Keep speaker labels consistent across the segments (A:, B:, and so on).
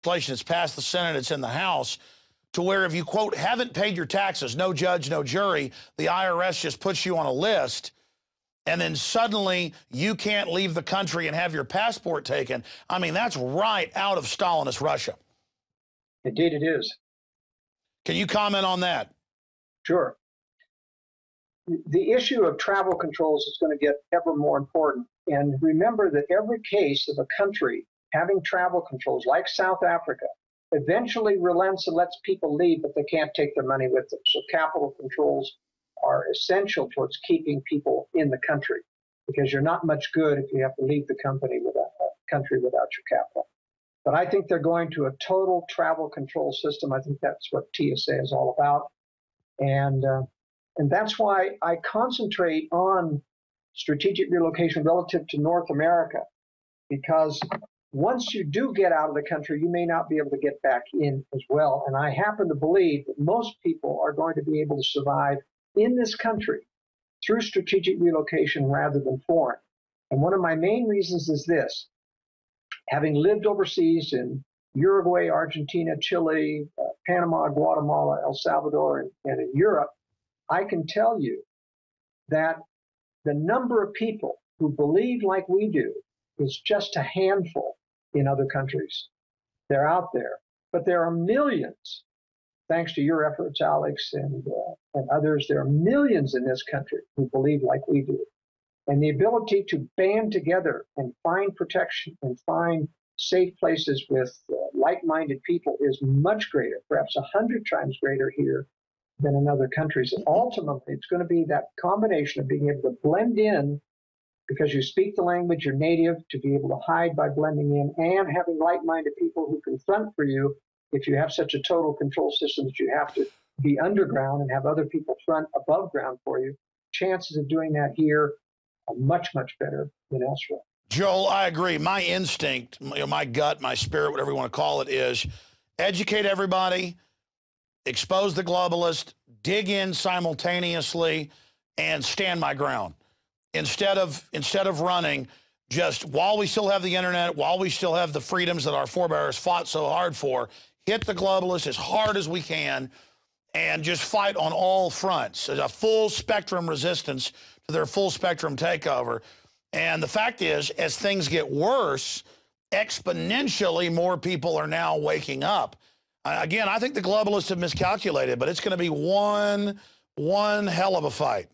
A: legislation. It's passed the Senate. It's in the House, to where if you, quote, haven't paid your taxes, no judge, no jury, the IRS just puts you on a list, and then suddenly you can't leave the country and have your passport taken. I mean, that's right out of Stalinist Russia.
B: Indeed it is.
A: Can you comment on that?
B: Sure. The issue of travel controls is going to get ever more important. And remember that every case of a country having travel controls, like South Africa, eventually relents and lets people leave, but they can't take their money with them. So capital controls are essential towards keeping people in the country, because you're not much good if you have to leave the country without your capital. But I think they're going to a total travel control system. I think that's what TSA is all about. And that's why I concentrate on strategic relocation relative to North America, because once you do get out of the country, you may not be able to get back in as well. And I happen to believe that most people are going to be able to survive in this country through strategic relocation rather than foreign. And one of my main reasons is this: having lived overseas in Uruguay, Argentina, Chile, Panama, Guatemala, El Salvador, and in Europe, I can tell you that the number of people who believe like we do is just a handful in other countries. They're out there, but there are millions, thanks to your efforts, Alex, and others. There are millions in this country who believe like we do. And the ability to band together and find protection and find safe places with like-minded people is much greater, perhaps 100 times greater here than in other countries. And ultimately, it's going to be that combination of being able to blend in because you speak the language, you're native, to be able to hide by blending in, and having like-minded people who can front for you if you have such a total control system that you have to be underground and have other people front above ground for you. Chances of doing that here are much, much better than elsewhere.
A: Joel, I agree. My instinct, my gut, my spirit, whatever you want to call it, is educate everybody, expose the globalist, dig in simultaneously, and stand my ground. Instead of running, just while we still have the internet, while we still have the freedoms that our forebears fought so hard for, hit the globalists as hard as we can and just fight on all fronts. There's a full spectrum resistance to their full spectrum takeover. And the fact is, as things get worse, exponentially more people are now waking up. Again, I think the globalists have miscalculated, but it's going to be one hell of a fight.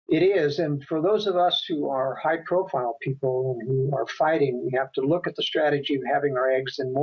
B: It is, and for those of us who are high-profile people and who are fighting, we have to look at the strategy of having our eggs in more